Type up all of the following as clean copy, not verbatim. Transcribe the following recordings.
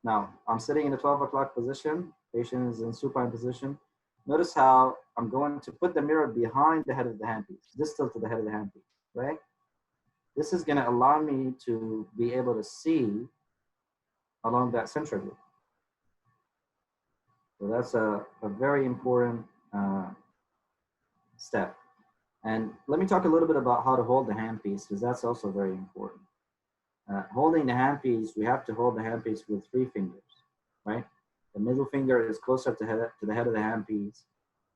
Now, I'm sitting in the 12 o'clock position. Patient is in supine position. Notice how I'm going to put the mirror behind the head of the handpiece, distal to the head of the handpiece, right? This is going to allow me to be able to see along that central groove. So that's a very important step. And let me talk a little bit about how to hold the handpiece, because that's also very important. Holding the handpiece, we have to hold the handpiece with 3 fingers, right? The middle finger is closer to the head of the handpiece.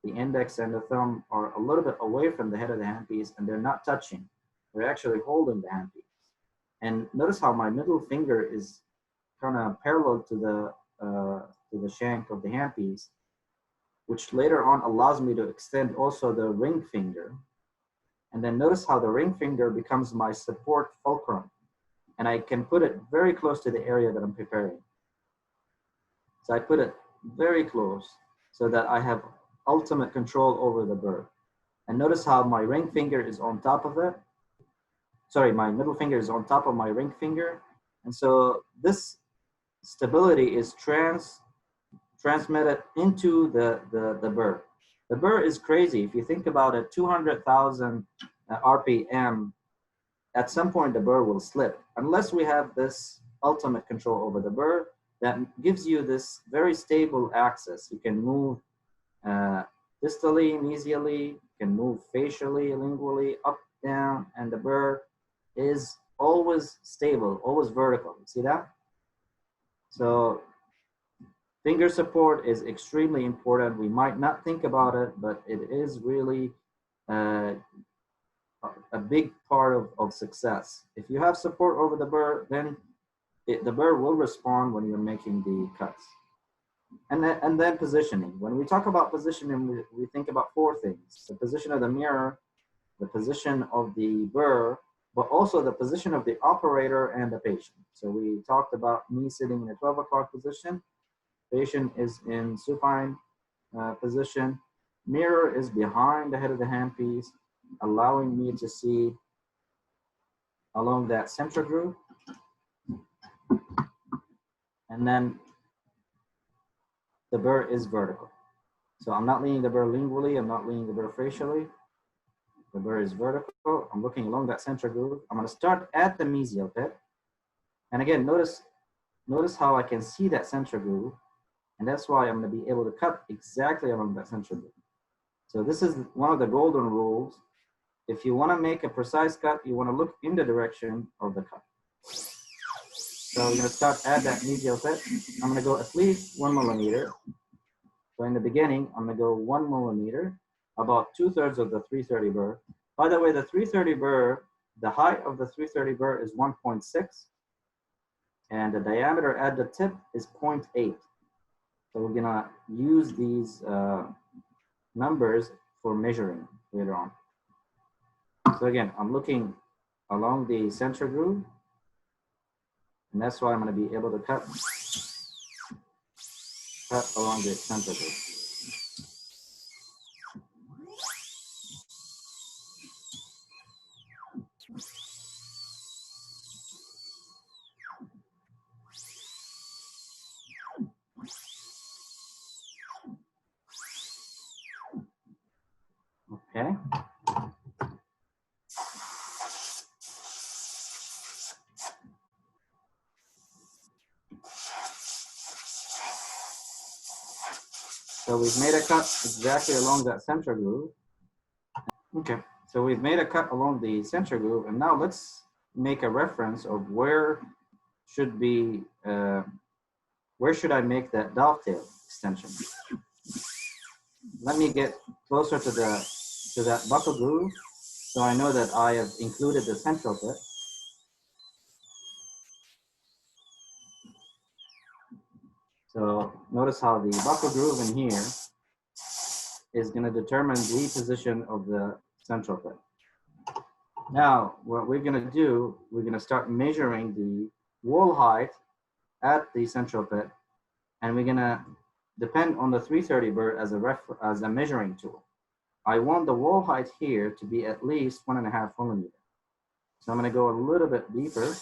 The index and the thumb are a little bit away from the head of the handpiece, and they're not touching. They're actually holding the handpiece. And notice how my middle finger is kind of parallel to the shank of the handpiece, which later on allows me to extend also the ring finger. And then notice how the ring finger becomes my support fulcrum. And I can put it very close to the area that I'm preparing. So I put it very close so that I have ultimate control over the burr. And notice how my ring finger is on top of it. Sorry, my middle finger is on top of my ring finger. And so this stability is transmitted into the burr. The burr is crazy. If you think about it, 200,000 RPM, at some point the burr will slip. Unless we have this ultimate control over the burr that gives you this very stable axis. You can move distally, mesially, you can move facially, lingually, up, down, and the burr is always stable, always vertical. See that? So finger support is extremely important. We might not think about it, but it is really a big part of success. If you have support over the burr, then the burr will respond when you're making the cuts. And then positioning. When we talk about positioning, we think about 4 things: the position of the mirror, the position of the burr, but also the position of the operator and the patient. So we talked about me sitting in a 12 o'clock position. Patient is in supine position. Mirror is behind the head of the handpiece, allowing me to see along that central groove. And then the burr is vertical. So I'm not leaning the burr lingually, I'm not leaning the burr facially. The burr is vertical. I'm looking along that central groove. I'm going to start at the mesial pit. And again, notice how I can see that central groove. And that's why I'm going to be able to cut exactly along that central groove. So this is one of the golden rules. If you want to make a precise cut, you want to look in the direction of the cut. So we're going to start at that mesial pit. I'm going to go at least 1 millimeter. So in the beginning, I'm going to go 1 millimeter, about 2/3 of the 330 burr. By the way, the 330 burr, the height of the 330 burr is 1.6, and the diameter at the tip is 0.8. So we're going to use these numbers for measuring later on. So again, I'm looking along the central groove, and that's why I'm going to be able to cut along the central groove. Okay. So we've made a cut exactly along that central groove. Okay, so we've made a cut along the central groove, and now let's make a reference of where should I make that dovetail extension. Let me get closer to that buckle groove, so I know that I have included the central bit. So notice how the buckle groove in here is going to determine the position of the central bit. Now, what we're going to do, we're going to start measuring the wall height at the central bit, and we're going to depend on the 330 burr as a measuring tool. I want the wall height here to be at least 1.5 millimeters. So I'm going to go a little bit deeper.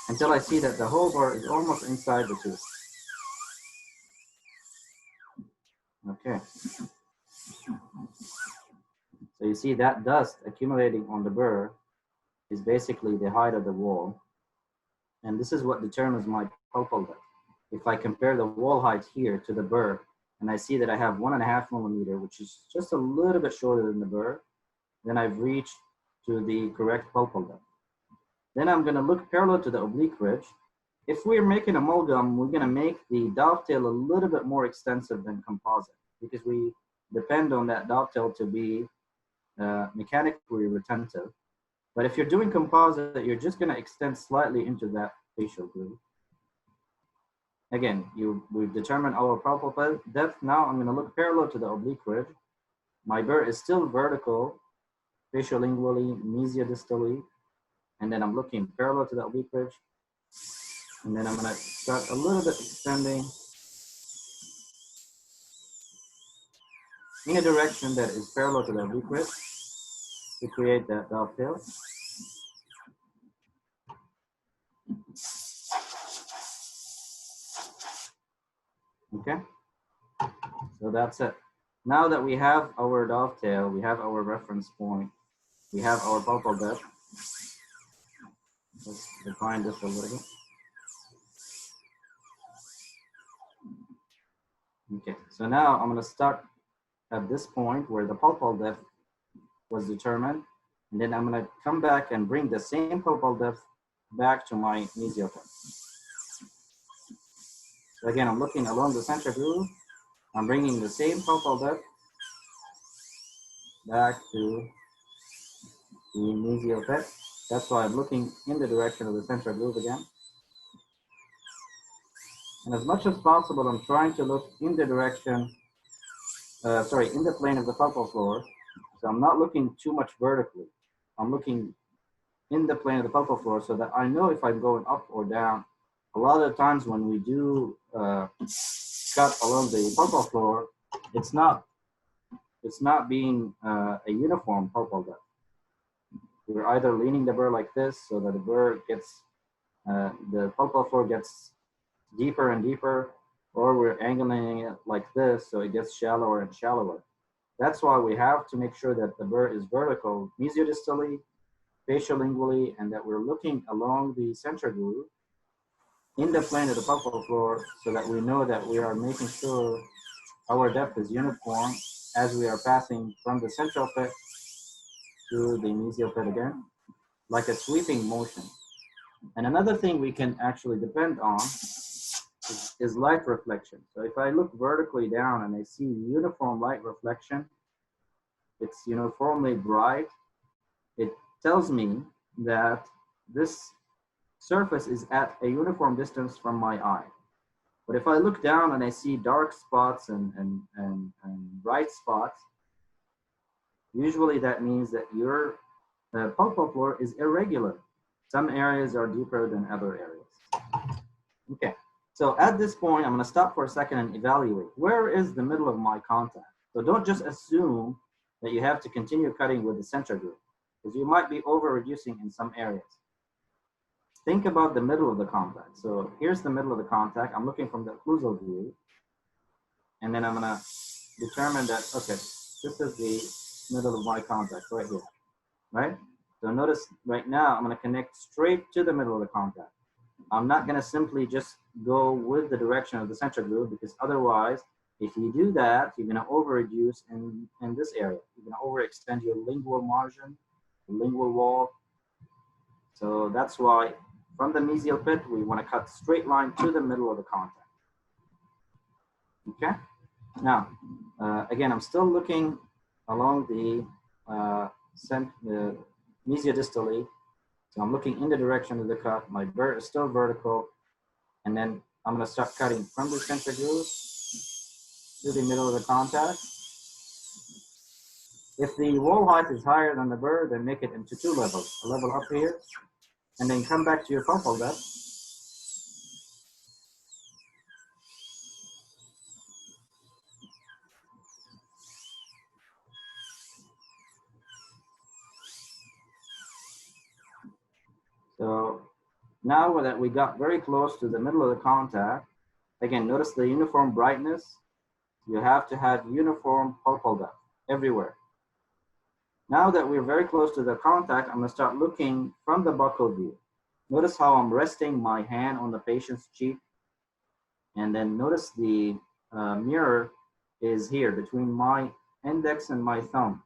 until I see that the whole burr is almost inside the tooth. Okay. So you see that dust accumulating on the burr is basically the height of the wall. And this is what determines my pulpal depth. If I compare the wall height here to the burr, and I see that I have 1.5 millimeter, which is just a little bit shorter than the burr, then I've reached to the correct pulpal depth. Then I'm going to look parallel to the oblique ridge. If we're making amalgam, we're going to make the dovetail a little bit more extensive than composite because we depend on that dovetail to be mechanically retentive. But if you're doing composite, you're just going to extend slightly into that facial groove. Again, we've determined our pulpal depth. Now I'm going to look parallel to the oblique ridge. My burr is still vertical, facial-lingually, mesiodistally, and then I'm looking parallel to the oblique ridge. And then I'm going to start a little bit extending in a direction that is parallel to the oblique ridge to create that dovetail. Okay, so that's it. Now that we have our dovetail, we have our reference point, we have our pulpal depth. Let's define this a little bit. Okay, so now I'm going to start at this point where the pulpal depth was determined, and then I'm going to come back and bring the same pulpal depth back to my mesial depth. So again, I'm looking along the center groove. I'm bringing the same pulpal depth back to the mesial depth. That's why I'm looking in the direction of the central groove again. And as much as possible, I'm trying to look in the direction, in the plane of the pulpal floor. So I'm not looking too much vertically. I'm looking in the plane of the pulpal floor so that I know if I'm going up or down. A lot of times when we do cut along the pulpal floor, it's not being a uniform pulpal depth. We're either leaning the burr like this so that the burr gets, the pulpal floor gets deeper and deeper, or we're angling it like this so it gets shallower and shallower. That's why we have to make sure that the burr is vertical, mesiodistally, facial-lingually, and that we're looking along the center groove in the plane of the pulpal floor so that we know that we are making sure our depth is uniform as we are passing from the central pit to the mesial pit again, like a sweeping motion. And another thing we can actually depend on is light reflection. So if I look vertically down and I see uniform light reflection, it's uniformly bright, it tells me that this surface is at a uniform distance from my eye. But if I look down and I see dark spots and bright spots, usually that means that your pulpal floor is irregular. Some areas are deeper than other areas. Okay, so at this point, I'm going to stop for a second and evaluate. Where is the middle of my contact? So don't just assume that you have to continue cutting with the center groove, because you might be over-reducing in some areas. Think about the middle of the contact. So here's the middle of the contact. I'm looking from the occlusal view. And then I'm going to determine that, okay, this is the middle of my contact right here, right? So notice right now, I'm going to connect straight to the middle of the contact. I'm not going to simply just go with the direction of the center groove, because otherwise, if you do that, you're going to over-reduce in this area. You're going to overextend your lingual margin, the lingual wall. So that's why from the mesial pit, we want to cut straight line to the middle of the contact. Okay. Now, again, I'm still looking along the mesiodistally. So I'm looking in the direction of the cut. My burr is still vertical. And then I'm going to start cutting from the center groove to the middle of the contact. If the wall height is higher than the burr, then make it into two levels. A level up here, and then come back to your pulpal depth. So Now that we got very close to the middle of the contact, again, notice the uniform brightness. You have to have uniform pupil depth everywhere. Now that we're very close to the contact, I'm gonna start looking from the buccal view. Notice how I'm resting my hand on the patient's cheek. And then notice the mirror is here between my index and my thumb.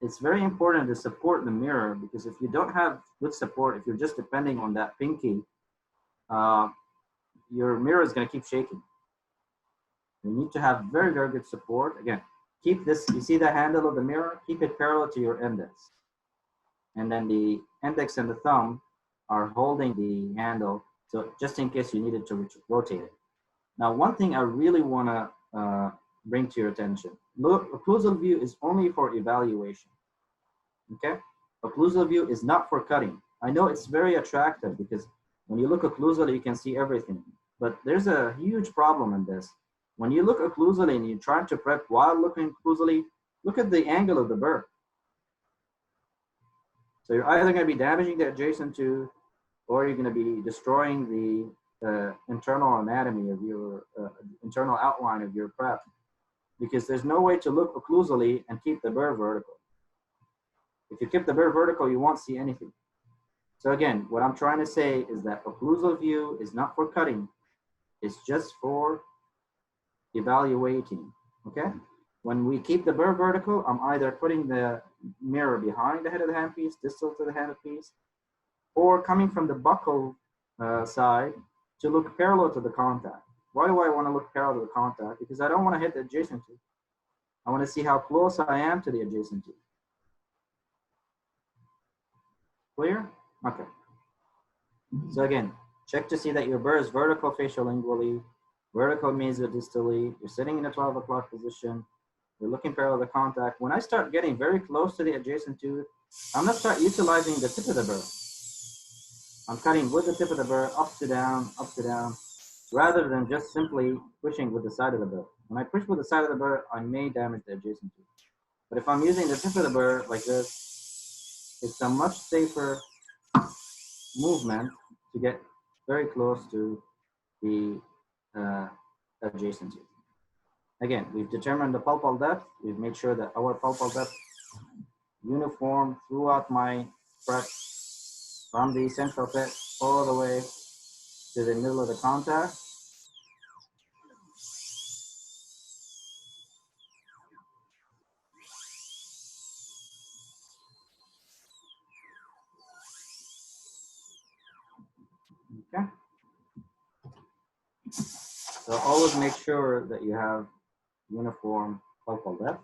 It's very important to support the mirror, because if you don't have good support, if you're just depending on that pinky, your mirror is going to keep shaking. You need to have very, very good support. Again, keep this, you see the handle of the mirror? Keep it parallel to your index. And then the index and the thumb are holding the handle, so just in case you needed to rotate it. Now, one thing I really want to bring to your attention. Look, occlusal view is only for evaluation, okay? Occlusal view is not for cutting. I know it's very attractive because when you look occlusally, you can see everything, but there's a huge problem in this. When you look occlusally and you try to prep while looking occlusally, look at the angle of the burr. So you're either going to be damaging the adjacent tooth, or you're going to be destroying the internal anatomy of your internal outline of your prep, because there's no way to look occlusally and keep the burr vertical. If you keep the burr vertical, you won't see anything. So again, what I'm trying to say is that occlusal view is not for cutting. It's just for evaluating, okay? When we keep the burr vertical, I'm either putting the mirror behind the head of the handpiece, distal to the handpiece, or coming from the buccal side to look parallel to the contact. Why do I want to look parallel to the contact? Because I don't want to hit the adjacent tooth. I want to see how close I am to the adjacent tooth. Clear? Okay. So again, check to see that your burr is vertical facial-lingually, vertical mesodistally. You're sitting in a 12 o'clock position. You're looking parallel to the contact. When I start getting very close to the adjacent tooth, I'm going to start utilizing the tip of the burr. I'm cutting with the tip of the burr, up to down, rather than just simply pushing with the side of the burr. When I push with the side of the burr, I may damage the adjacent tooth. But if I'm using the tip of the burr like this, it's a much safer movement to get very close to the adjacent tooth. Again, we've determined the pulpal depth. We've made sure that our pulpal depth uniform throughout my prep, from the central pit all the way to the middle of the contact. Okay. So always make sure that you have uniform pulpal depth.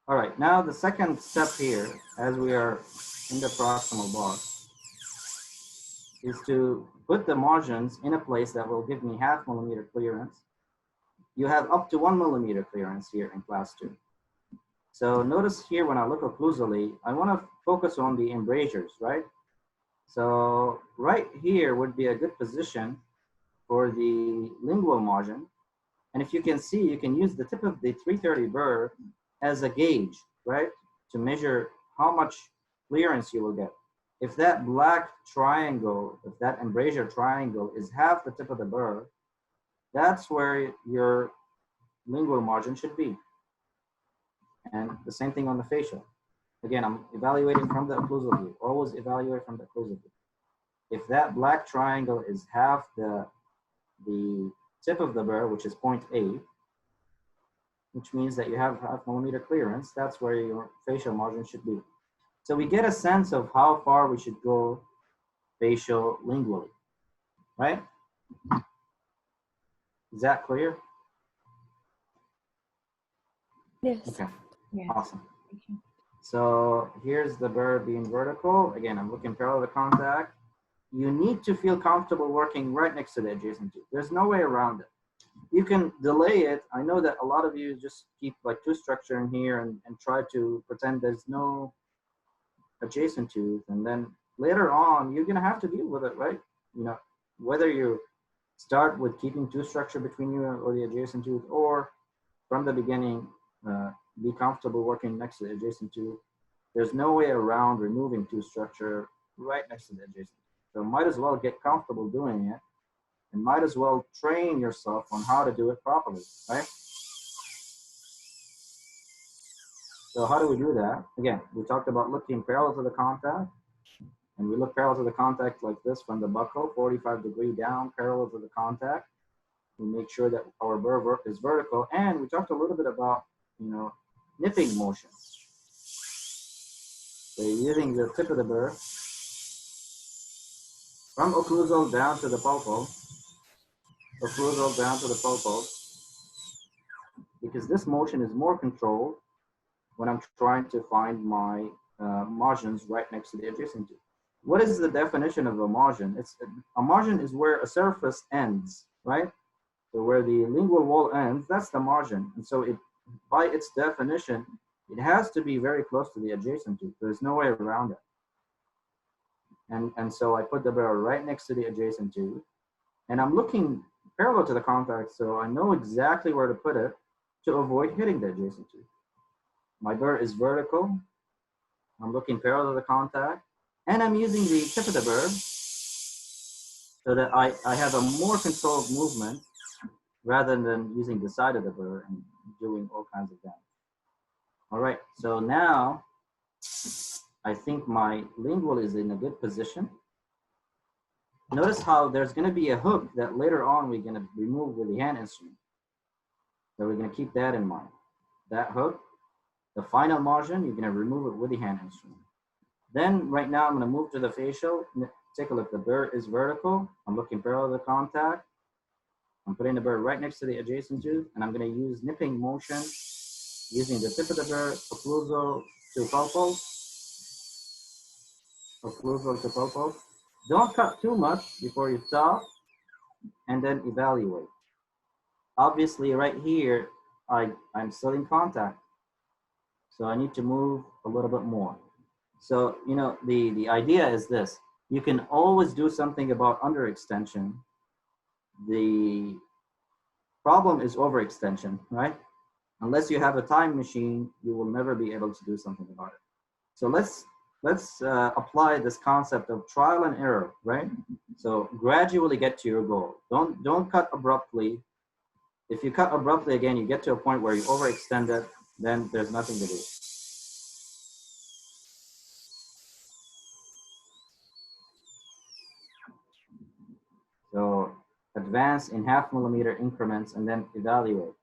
All right, now the second step here, as we are in the proximal box, is to put the margins in a place that will give me 0.5 millimeter clearance. You have up to 1 millimeter clearance here in class 2. So notice here when I look occlusally, I want to focus on the embrasures, right? So right here would be a good position for the lingual margin. And if you can see, you can use the tip of the 330 burr as a gauge, right? To measure how much clearance you will get. If that black triangle, if that embrasure triangle is half the tip of the burr, that's where your lingual margin should be. And the same thing on the facial. Again, I'm evaluating from the occlusal view. Always evaluate from the occlusal view. If that black triangle is half the tip of the burr, which is 0.8, which means that you have 0.5 millimeter clearance, that's where your facial margin should be. So we get a sense of how far we should go facial lingually, right? Is that clear? Yes. Okay, Yeah. awesome. So here's the burr being vertical. Again, I'm looking parallel to contact. You need to feel comfortable working right next to the adjacent tooth. There's no way around it. You can delay it. I know that a lot of you just keep like tooth structure in here and try to pretend there's no adjacent tooth. And then later on, you're gonna have to deal with it, right? You know, whether you start with keeping tooth structure between you or the adjacent tooth, or from the beginning, be comfortable working next to the adjacent tooth. There's no way around removing two structure right next to the adjacent. So might as well get comfortable doing it, and might as well train yourself on how to do it properly, right? So how do we do that? Again, we talked about looking parallel to the contact, and we look parallel to the contact like this from the buckle, 45-degree down, parallel to the contact. We make sure that our burr is vertical, and we talked a little bit about, nipping motion. So you're using the tip of the burr from occlusal down to the pulpal, occlusal down to the pulpal, because this motion is more controlled when I'm trying to find my margins right next to the adjacent tooth. What is the definition of a margin? A margin is where a surface ends, right? So where the lingual wall ends, that's the margin. And so by its definition, it has to be very close to the adjacent tooth. There's no way around it. And so I put the burr right next to the adjacent tooth, and I'm looking parallel to the contact, so I know exactly where to put it to avoid hitting the adjacent tooth. My burr is vertical. I'm looking parallel to the contact, and I'm using the tip of the burr so that I have a more controlled movement rather than using the side of the burr and doing all kinds of damage. All right, so now I think my lingual is in a good position. Notice how there's going to be a hook that later on we're going to remove with the hand instrument. So we're going to keep that in mind. That hook, the final margin, you're going to remove it with the hand instrument. Then right now I'm going to move to the facial. Take a look. The burr is vertical. I'm looking parallel to the contact. I'm putting the burr right next to the adjacent tooth, and I'm going to use nipping motion using the tip of the burr, occlusal to pulpal, occlusal to pulpal. Don't cut too much before you stop, and then evaluate. Obviously, right here, I'm still in contact, so I need to move a little bit more. So, the idea is this. You can always do something about underextension. The problem is overextension, right? Unless you have a time machine, you will never be able to do something about it. So let's apply this concept of trial and error, right? So gradually get to your goal. Don't cut abruptly. If you cut abruptly, again, you get to a point where you overextend it, then there's nothing to do. So advance in 0.5 millimeter increments and then evaluate.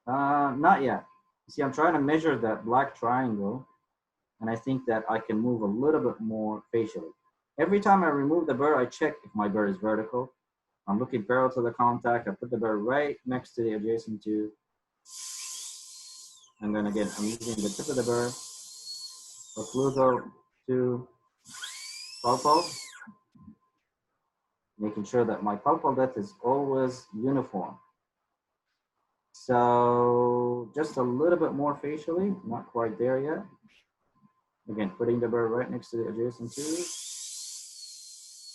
Not yet. See, I'm trying to measure that black triangle, and I think that I can move a little bit more facially. Every time I remove the burr, I check if my burr is vertical. I'm looking parallel to the contact. I put the burr right next to the adjacent tooth. And then again, I'm using the tip of the burr, occlusal to pulpal, making sure that my pulpal depth is always uniform. So just a little bit more facially, not quite there yet. Again, putting the burr right next to the adjacent tooth.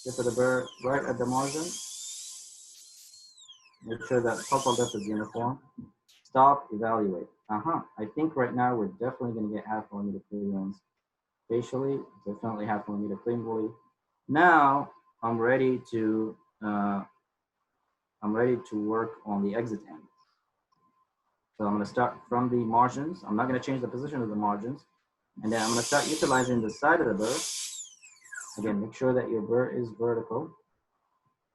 Tip of the burr right at the margin. Make sure that pulpal depth is uniform. Stop, evaluate. I think right now we're definitely going to get 0.5 millimeter clearance facially, definitely 0.5 millimeter lingually. Now I'm ready to work on the exit angles. So I'm going to start from the margins. I'm not going to change the position of the margins. And then I'm going to start utilizing the side of the burr. Again, make sure that your burr is vertical.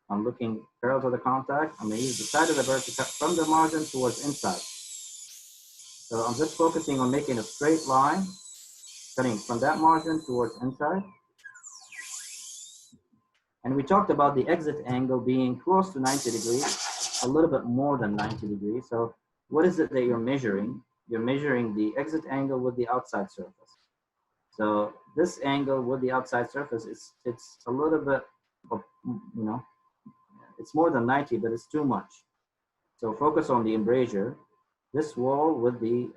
I'm looking parallel to the contact. I'm going to use the side of the burr to cut from the margin towards inside. So I'm just focusing on making a straight line, cutting from that margin towards inside. And we talked about the exit angle being close to 90 degrees, a little bit more than 90 degrees. So what is it that you're measuring? You're measuring the exit angle with the outside surface. So this angle with the outside surface, it's a little bit, it's more than 90, but it's too much. So focus on the embrasure. This wall with the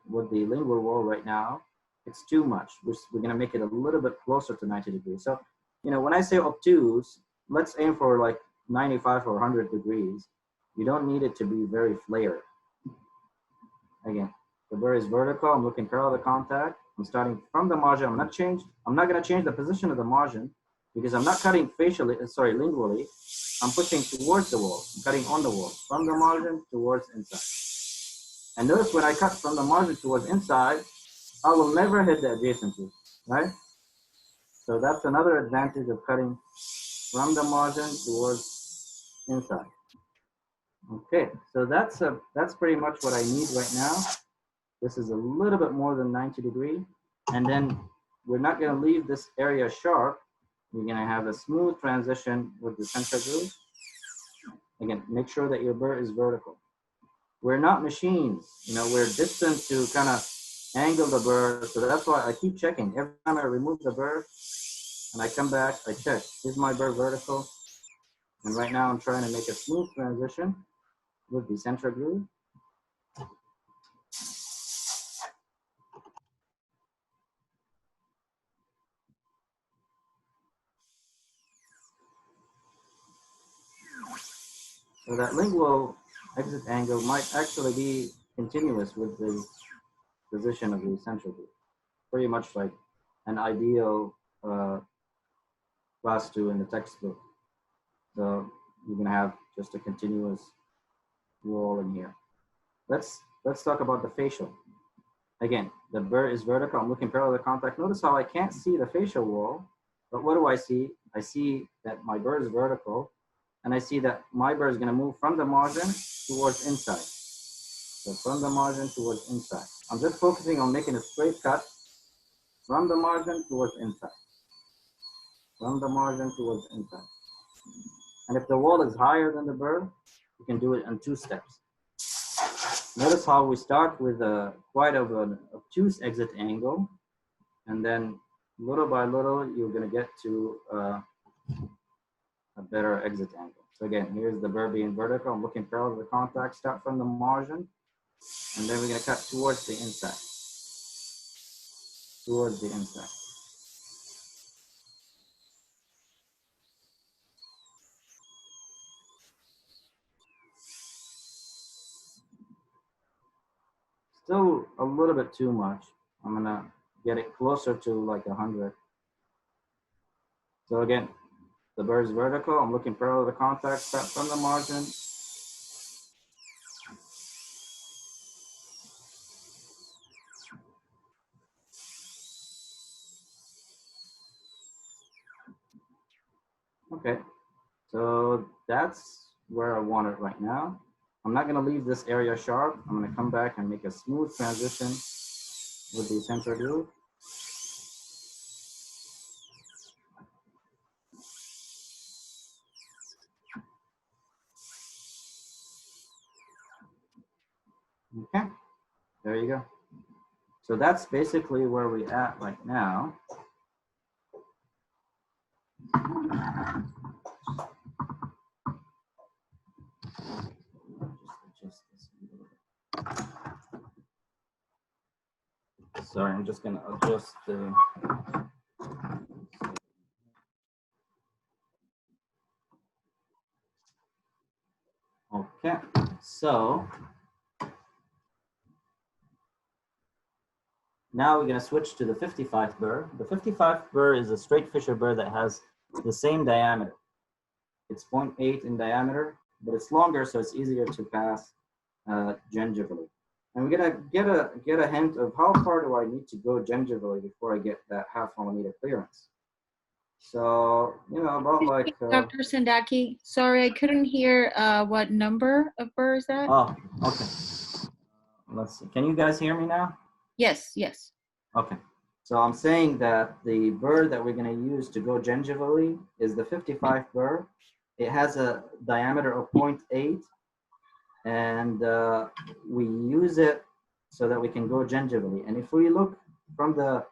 lingual wall right now, it's too much. We're going to make it a little bit closer to 90 degrees. So, when I say obtuse, let's aim for like 95 or 100 degrees. You don't need it to be very flared. Again, the burr is vertical. I'm looking parallel to contact. I'm starting from the margin. I'm not going to change the position of the margin because I'm not cutting lingually. I'm pushing towards the wall. I'm cutting on the wall from the margin towards inside. And notice when I cut from the margin towards inside, I will never hit the adjacency, right? So that's another advantage of cutting from the margin towards inside. Okay, so that's pretty much what I need right now. This is a little bit more than 90 degrees. And then we're not going to leave this area sharp. We're going to have a smooth transition with the center groove. Again, make sure that your burr is vertical. We're not machines, you know, we're destined to kind of angle the burr. So that's why I keep checking. Every time I remove the burr and I come back, I check, is my burr vertical? And right now I'm trying to make a smooth transition with the center groove. So that lingual exit angle might actually be continuous with the position of the central groove. Pretty much like an ideal class 2 in the textbook. So you're gonna have just a continuous wall in here. Let's talk about the facial. Again, the burr is vertical. I'm looking parallel to contact. Notice how I can't see the facial wall, but what do I see? I see that my burr is vertical, and I see that my burr is going to move from the margin towards inside. So from the margin towards inside. I'm just focusing on making a straight cut from the margin towards inside. From the margin towards inside. And if the wall is higher than the burr, you can do it in 2 steps. Notice how we start with quite of an obtuse exit angle, and then little by little, you're going to get to a better exit angle. So again, here's the burr being vertical. I'm looking parallel to the contact, start from the margin, and then we're going to cut towards the inside. Towards the inside. Still a little bit too much. I'm going to get it closer to like 100. So again, the burr is vertical. I'm looking parallel to the contact, start from the margin. Okay, so that's where I want it right now. I'm not going to leave this area sharp. I'm going to come back and make a smooth transition with the center groove. Okay, there you go. So that's basically where we're at right now. Sorry, I'm just going to adjust the. Okay, so now we're going to switch to the 55th burr. The 55th burr is a straight fissure burr that has the same diameter. It's 0.8 in diameter, but it's longer, so it's easier to pass gingivally. And we're gonna get a hint of how far do I need to go gingivally before I get that 0.5 millimeter clearance. So, you know, about like... Dr. Zendaki, sorry, I couldn't hear what number of burr is that? Oh, okay. Let's see. Can you guys hear me now? Yes, yes. Okay. So I'm saying that the burr that we're going to use to go gingivally is the 55 burr. It has a diameter of 0.8, and we use it so that we can go gingivally. And if we look from the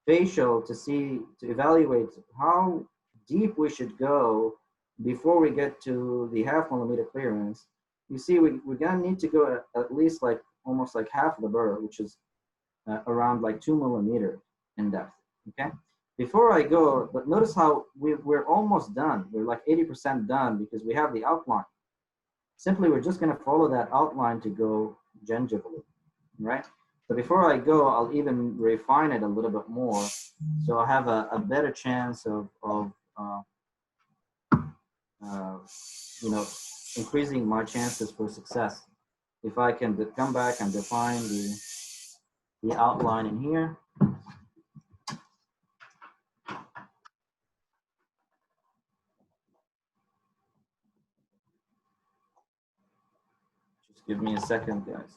facial to evaluate how deep we should go before we get to the 0.5 millimeter clearance, you see we're going to need to go at least like almost like half the burr, which is around like 2 millimeters in depth. Okay, before I go, but notice how we're almost done. We're like 80% done because we have the outline. Simply, we're just going to follow that outline to go gingivally, right? So before I go, I'll even refine it a little bit more, so I have a better chance of you know, increasing my chances for success. If I can come back and define the outline in here. Just give me a second, guys.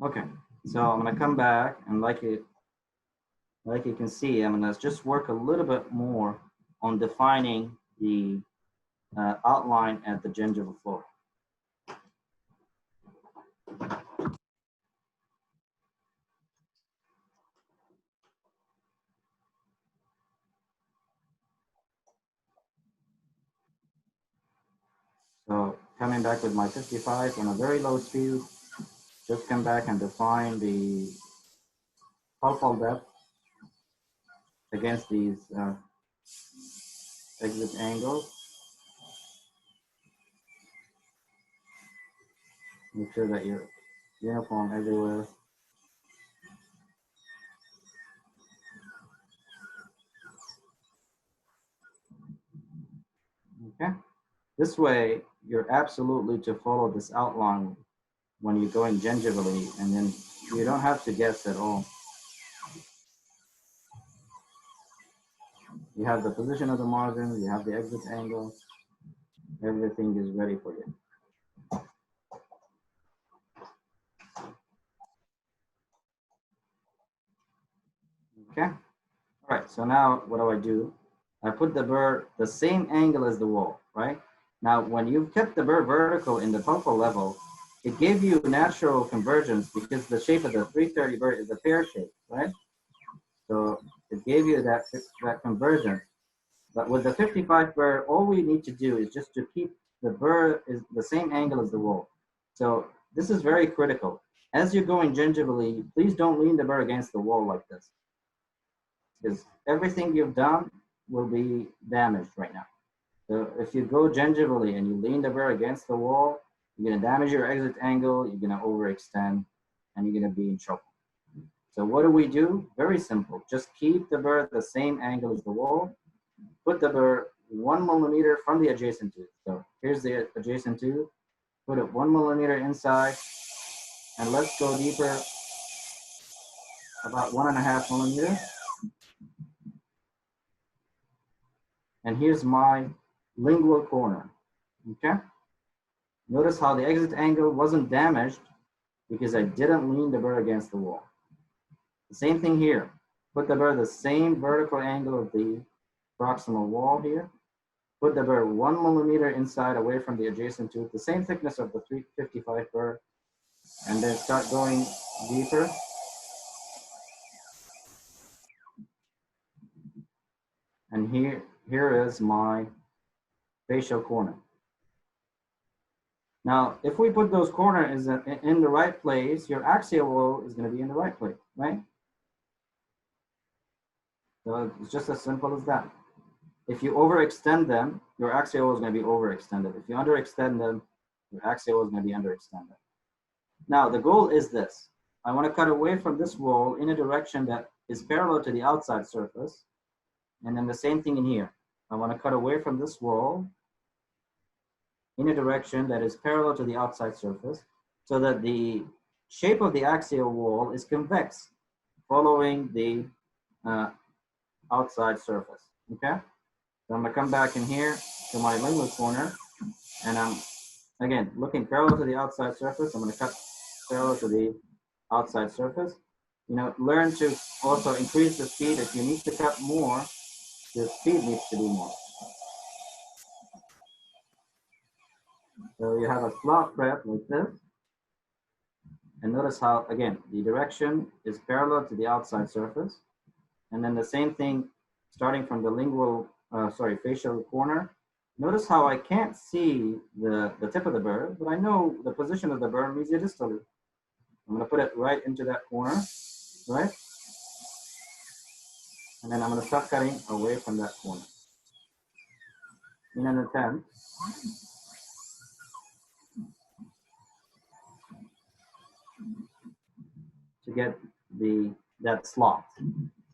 Okay, so I'm gonna come back and like you can see, I'm gonna just work a little bit more on defining the outline at the gingival floor. So coming back with my 55 on a very low speed, just come back and define the pulpal depth against these exit angles. Make sure that you're uniform everywhere. Okay. This way, you're absolutely to follow this outline when you're going gingivally, and then you don't have to guess at all. You have the position of the margin, you have the exit angle, everything is ready for you. Okay, all right, so now what do? I put the burr the same angle as the wall, right? Now, when you've kept the burr vertical in the pulpal level, it gave you natural convergence because the shape of the 330 burr is a pear shape, right? So it gave you that convergence. But with the 55 burr, all we need to do is just to keep the burr is the same angle as the wall. So this is very critical. As you're going gingivally, please don't lean the burr against the wall like this, because everything you've done will be damaged right now. So if you go gingivally and you lean the burr against the wall, you're gonna damage your exit angle, you're gonna overextend, and you're gonna be in trouble. So what do? Very simple. Just keep the burr the same angle as the wall. Put the burr 1 millimeter from the adjacent tooth. So here's the adjacent tooth. Put it 1 millimeter inside, and let's go deeper, about 1.5 millimeters. And here's my lingual corner, okay? Notice how the exit angle wasn't damaged because I didn't lean the burr against the wall. The same thing here. Put the burr the same vertical angle of the proximal wall here. Put the burr 1 millimeter inside away from the adjacent tooth, the same thickness of the 355 burr, and then start going deeper. And here is my facial corner. Now, if we put those corners in the right place, your axial wall is going to be in the right place, right? So it's just as simple as that. If you overextend them, your axial wall is going to be overextended. If you underextend them, your axial wall is going to be underextended. Now, the goal is this. I want to cut away from this wall in a direction that is parallel to the outside surface. And then the same thing in here. I want to cut away from this wall in a direction that is parallel to the outside surface so that the shape of the axial wall is convex following the outside surface, okay? So I'm gonna come back in here to my lingual corner, and I'm, again, looking parallel to the outside surface. I'm gonna cut parallel to the outside surface. learn to also increase the speed. If you need to cut more, the speed needs to be more. So you have a slot prep like this. And notice how, again, the direction is parallel to the outside surface. And then the same thing, starting from the facial corner. Notice how I can't see the tip of the burr, but I know the position of the burr mediadistally. I'm going to put it right into that corner, right? And then I'm going to start cutting away from that corner in an attempt to get that slot.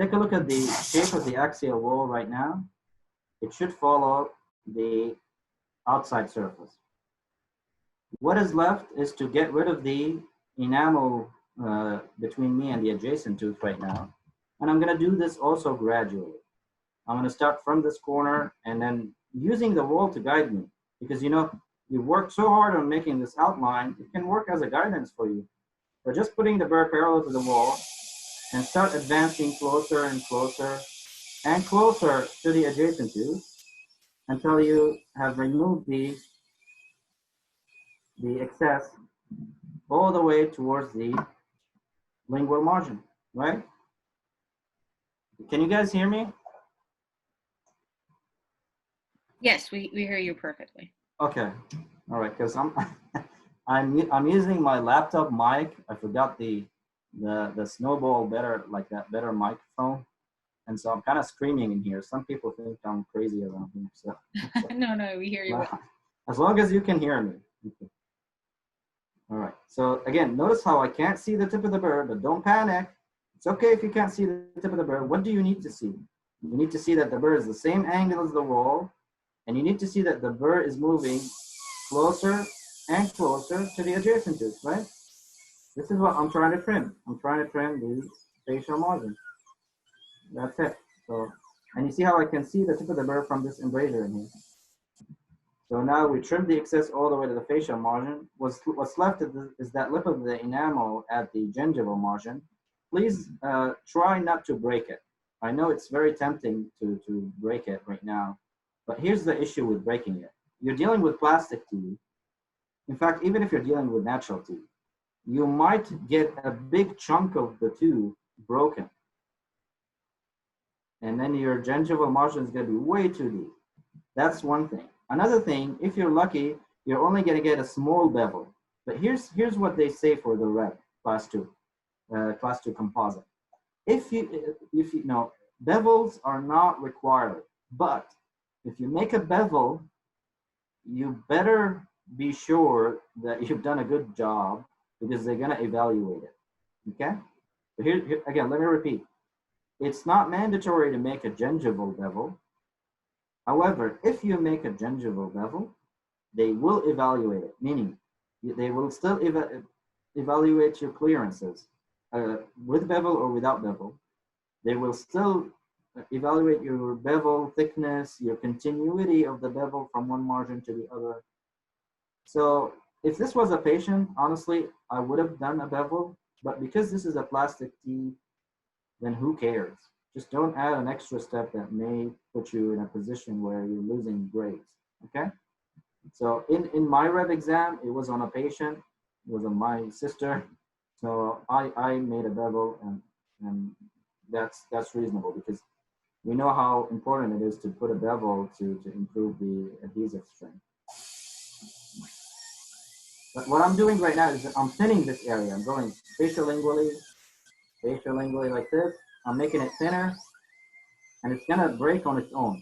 Take a look at the shape of the axial wall right now. It should follow the outside surface. What is left is to get rid of the enamel between me and the adjacent tooth right now. And I'm going to do this also gradually. I'm going to start from this corner and then using the wall to guide me, because you worked so hard on making this outline, it can work as a guidance for you. So just putting the burr parallel to the wall and start advancing closer and closer and closer to the adjacent tooth until you have removed the excess all the way towards the lingual margin, right? Can you guys hear me? Yes, we hear you perfectly. Okay, all right, because I'm using my laptop mic. I forgot the Snowball better microphone, and so I'm kind of screaming in here. Some people think I'm crazy around here. So no, we hear you. As long as you can hear me. Okay. All right. So again, notice how I can't see the tip of the burr, but don't panic. It's okay if you can't see the tip of the burr. What do you need to see? You need to see that the burr is the same angle as the wall, and you need to see that the burr is moving closer and closer to the adjacent tooth, right? This is what I'm trying to trim. I'm trying to trim the facial margin. That's it. So, and you see how I can see the tip of the burr from this embrasure in here. So now we trim the excess all the way to the facial margin. What's left is that lip of the enamel at the gingival margin. Please try not to break it. I know it's very tempting to break it right now, but here's the issue with breaking it. You're dealing with plastic teeth. In fact, even if you're dealing with natural teeth, you might get a big chunk of the tooth broken. And then your gingival margin is going to be way too deep. That's one thing. Another thing, if you're lucky, you're only going to get a small bevel. But here's what they say for the red class 2 composite. If you know, bevels are not required, but if you make a bevel, you better be sure that you've done a good job, because they're going to evaluate it. Okay? But here again, let me repeat. It's not mandatory to make a gingival bevel. However, if you make a gingival bevel, they will evaluate it, meaning they will still evaluate your clearances with bevel or without bevel. They will still evaluate your bevel thickness, your continuity of the bevel from one margin to the other. So if this was a patient, honestly, I would have done a bevel, but because this is a plastic teeth, then who cares? Just don't add an extra step that may put you in a position where you're losing grades, okay? So in my rev exam, it was on a patient, it was on my sister. So I made a bevel, and that's reasonable, because we know how important it is to put a bevel to improve the adhesive strength. But what I'm doing right now is I'm thinning this area. I'm going facial-lingually like this. I'm making it thinner, and it's gonna break on its own.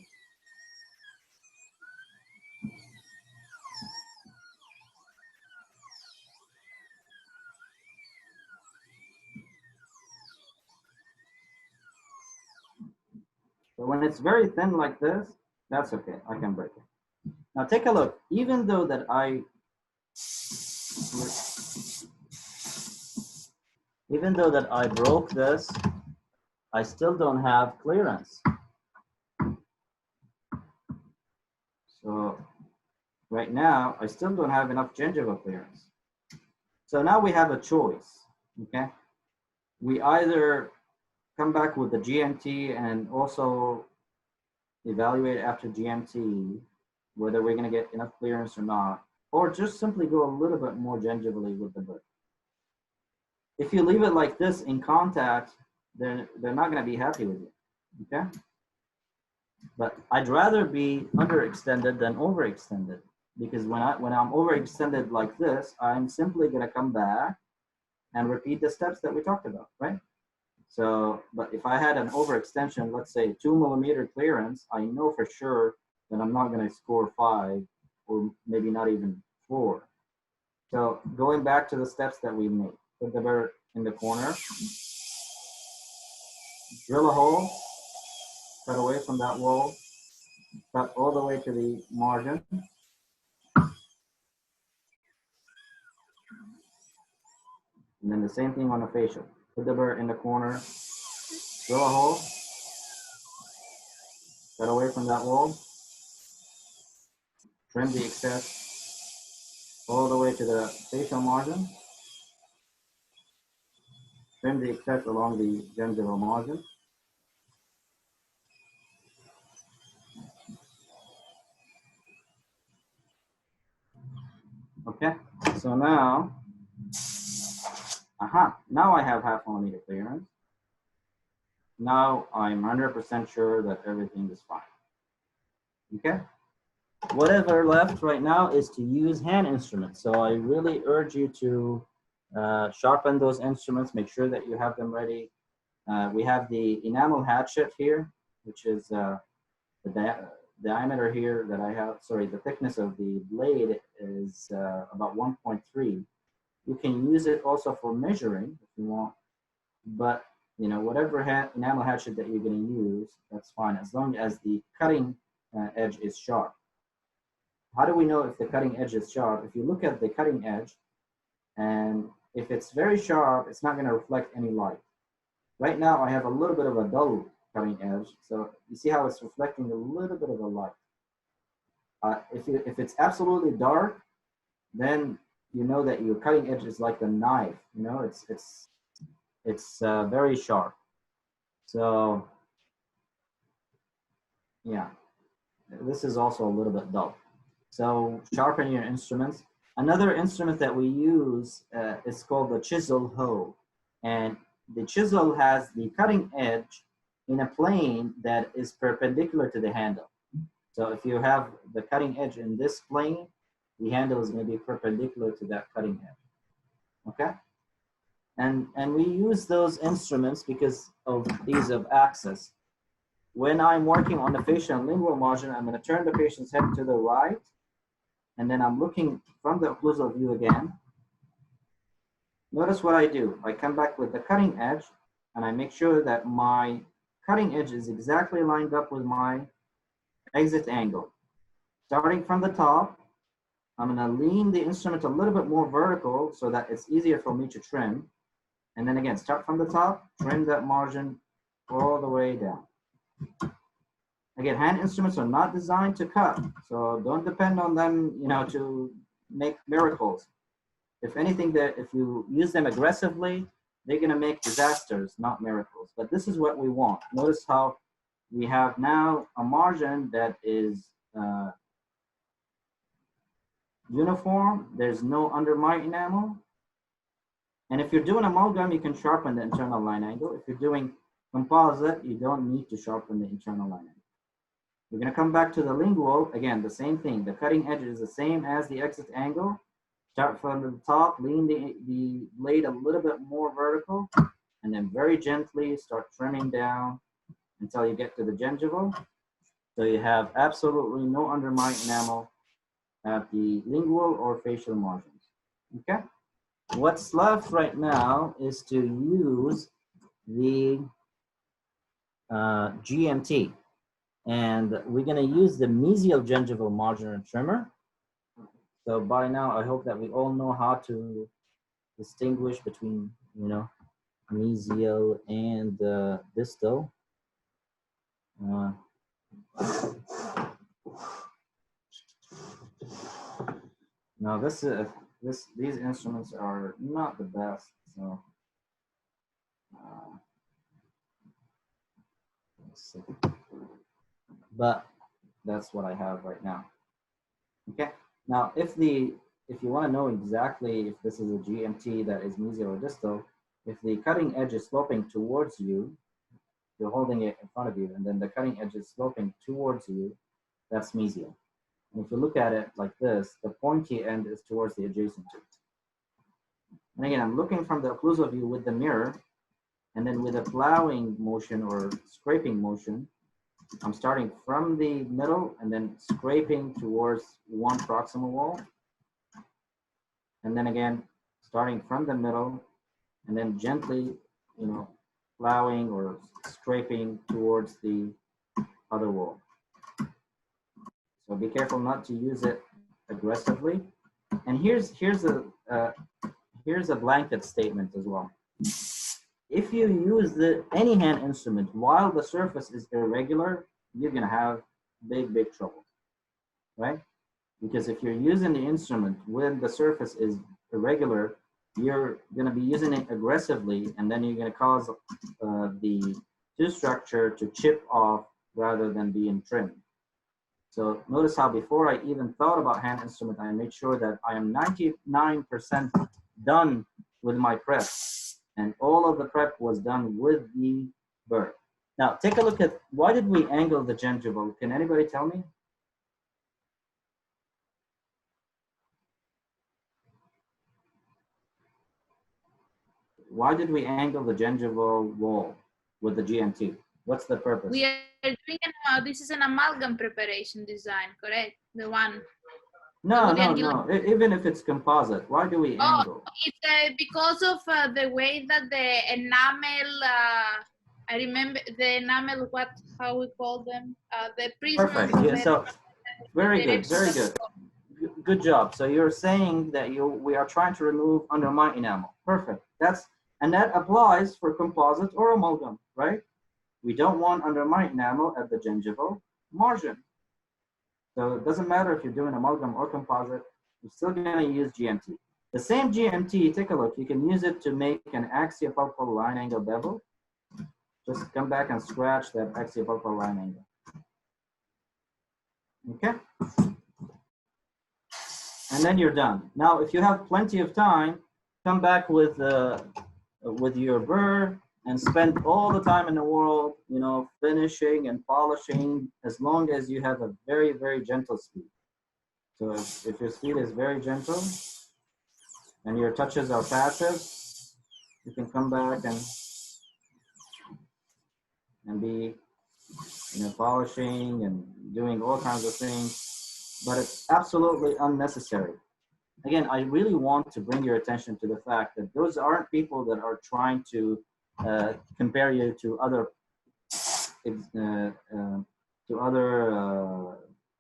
So when it's very thin like this, that's okay, I can break it. Now take a look, even though that I broke this, I still don't have clearance. So right now, I still don't have enough gingival clearance. So now we have a choice, okay? we either come back with the GMT and also evaluate after GMT whether we're going to get enough clearance or not, or just simply go a little bit more gingivally with the bird. If you leave it like this in contact, they're not going to be happy with you, okay? But I'd rather be underextended than overextended, because when I'm overextended like this, I'm simply going to come back and repeat the steps that we talked about, right? So, but if I had an overextension, let's say 2 millimeter clearance, I know for sure that I'm not going to score 5 or maybe not even 4. So going back to the steps that we made, put the bird in the corner, drill a hole, cut away from that wall, cut all the way to the margin. And then the same thing on the facial. Put the bird in the corner, drill a hole, cut away from that wall, trim the excess all the way to the facial margin, trim the excess along the gingival margin. Okay, so now, now I have half millimeter clearance. Now I'm 100% sure that everything is fine. Okay, whatever left right now is to use hand instruments. So I really urge you to sharpen those instruments, make sure that you have them ready. We have the enamel hatchet here, which is the diameter here that I have, sorry, the thickness of the blade is about 1.3. You can use it also for measuring if you want, but you know, whatever enamel hatchet that you're going to use, that's fine, as long as the cutting edge is sharp. How do we know if the cutting edge is sharp? If you look at the cutting edge, and if it's very sharp, it's not going to reflect any light. Right now, I have a little bit of a dull cutting edge, so you see how it's reflecting a little bit of a light. If it's absolutely dark, then you know that your cutting edge is like a knife. You know, it's very sharp. So yeah, this is also a little bit dull. So sharpen your instruments. Another instrument that we use is called the chisel hoe, and the chisel has the cutting edge in a plane that is perpendicular to the handle. So if you have the cutting edge in this plane, the handle is going to be perpendicular to that cutting edge. Okay? And we use those instruments because of ease of access. When I'm working on the facial and lingual margin, I'm going to turn the patient's head to the right, and then I'm looking from the occlusal view again. Notice what I do. I come back with the cutting edge, and I make sure that my cutting edge is exactly lined up with my exit angle. Starting from the top, I'm going to lean the instrument a little bit more vertical so that it's easier for me to trim. And then again, start from the top, trim that margin all the way down. Again, hand instruments are not designed to cut, so don't depend on them, you know, to make miracles. If anything, that if you use them aggressively, they're going to make disasters, not miracles. But this is what we want. Notice how we have now a margin that is uniform. There's no undermine enamel. And if you're doing amalgam, you can sharpen the internal line angle. If you're doing composite, you don't need to sharpen the internal line angle. We're going to come back to the lingual. Again, the same thing. The cutting edge is the same as the exit angle. Start from the top, lean the blade a little bit more vertical, and then very gently start trimming down until you get to the gingival. So you have absolutely no undermine enamel at the lingual or facial margins. Okay? What's left right now is to use the GMT. And we're going to use the mesial gingival margin trimmer. So by now, I hope that we all know how to distinguish between, you know, mesial and distal. Now these instruments are not the best. So Let's see. But that's what I have right now. Okay. Now, if you want to know exactly if this is a GMT that is mesial or distal, if the cutting edge is sloping towards you, you're holding it in front of you, and then the cutting edge is sloping towards you, that's mesial. And if you look at it like this, the pointy end is towards the adjacent tooth. And again, I'm looking from the occlusal view with the mirror, and then with a plowing motion or scraping motion, I'm starting from the middle and then scraping towards one proximal wall. And then again, starting from the middle and then gently, plowing or scraping towards the other wall. So be careful not to use it aggressively. And here's a blanket statement as well. If you use any hand instrument while the surface is irregular, you're gonna have big trouble, right? Because if you're using the instrument when the surface is irregular, you're gonna be using it aggressively, and then you're gonna cause the tooth structure to chip off rather than being trimmed. So notice how before I even thought about hand instrument, I made sure that I am 99% done with my prep. And all of the prep was done with the burr. Now take a look at, why did we angle the gingival? Can anybody tell me? Why did we angle the gingival wall with the GMT? What's the purpose? We are doing this is an amalgam preparation design, correct? The one. No. Even if it's composite, why do we angle? It's because of the way that the enamel, I remember the enamel, how we call them? The prism. Perfect. Yeah, so very good. Good job. So you're saying that we are trying to remove undermine enamel. Perfect. And that applies for composite or amalgam, right? We don't want undermine enamel at the gingival margin. So it doesn't matter if you're doing amalgam or composite, you're still going to use GMT. The same GMT, take a look, you can use it to make an axiopulpal line angle bevel. Just come back and scratch that axiopulpal line angle. Okay? And then you're done. Now, if you have plenty of time, come back with your burr and spend all the time in the world, finishing and polishing, as long as you have a very, very gentle speed. So if your speed is very gentle and your touches are passive, you can come back and be, polishing and doing all kinds of things, but it's absolutely unnecessary. Again, I really want to bring your attention to the fact that those aren't people that are trying to compare you to other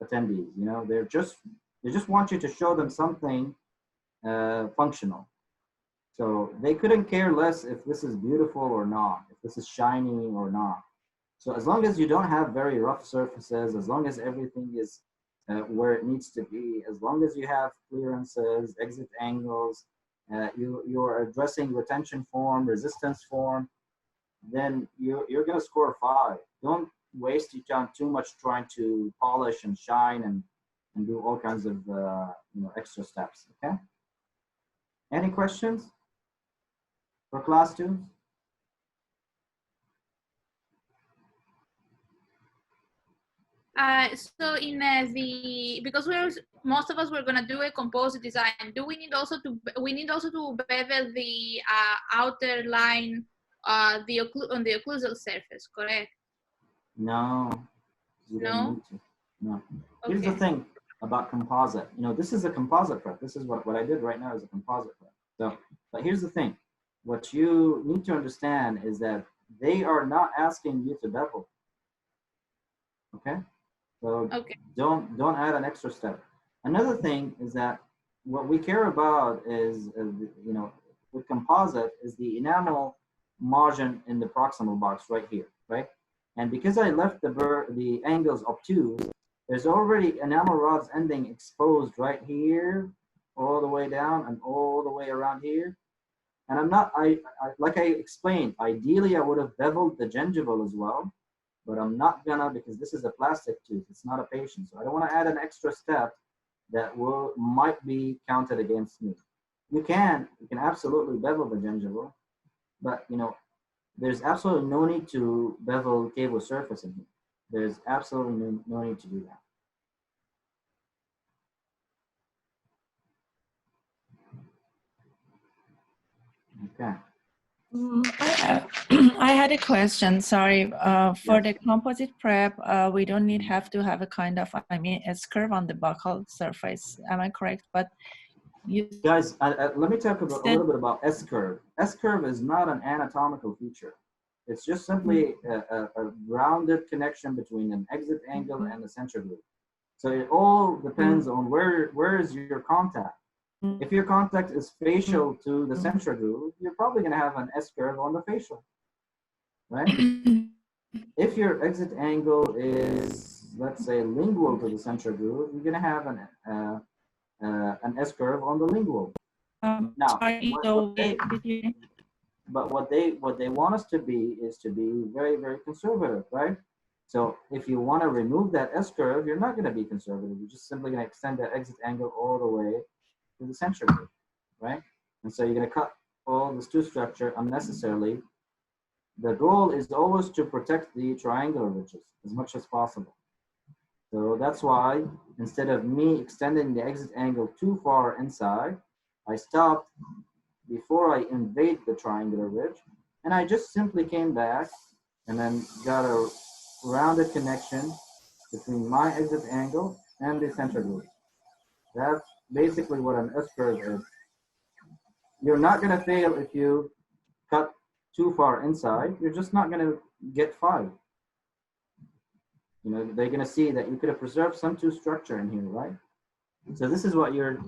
attendees. They just want you to show them something functional. So they couldn't care less if this is beautiful or not, if this is shiny or not. So as long as you don't have very rough surfaces, as long as everything is where it needs to be, as long as you have clearances, exit angles, you're addressing retention form, resistance form, then you're going to score 5. Don't waste your time too much trying to polish and shine and do all kinds of extra steps. Okay. Any questions for class 2? So in because most of us were gonna do a composite design. Do we need also to bevel the outer line on the occlusal surface? Correct? No. You don't need to. No. Here's the thing about composite. This is a composite prep. This is what I did right now is a composite prep. So, but here's the thing. What you need to understand is that they are not asking you to bevel. Okay. So don't add an extra step. Another thing is that what we care about is, with composite is the enamel margin in the proximal box right here, right? And because I left the angles obtuse, there's already enamel rods ending exposed right here, all the way down and all the way around here. And I'm not, like I explained, ideally I would have beveled the gingival as well, but I'm not gonna because this is a plastic tooth. It's not a patient. So I don't want to add an extra step that might be counted against me. You can absolutely bevel the gingival, but there's absolutely no need to bevel cable surface in here. There's absolutely no need to do that. Okay. I had a question. Sorry. For the composite prep, we don't have to have a kind of, S-curve on the buccal surface. Am I correct? But you guys, let me talk a little bit about S-curve. S-curve is not an anatomical feature. It's just simply a rounded connection between an exit angle and the central groove. So it all depends on where is your contact. If your contact is facial to the central groove, you're probably going to have an S-curve on the facial, right? If your exit angle is, let's say, lingual to the central groove, you're going to have an S-curve on the lingual. Now, what they want us to be is to be very, very conservative, right? So if you want to remove that S-curve, you're not going to be conservative. You're just simply going to extend that exit angle all the way to the central groove, right? And so you're going to cut all this tooth structure unnecessarily. The goal is always to protect the triangular ridges as much as possible. So that's why instead of me extending the exit angle too far inside, I stopped before I invade the triangular ridge, and I just simply came back and then got a rounded connection between my exit angle and the central groove. That's basically what an S-curve is. You're not going to fail if you cut too far inside. You're just not going to get 5. They're going to see that you could have preserved some tooth structure in here, right? So this is what you're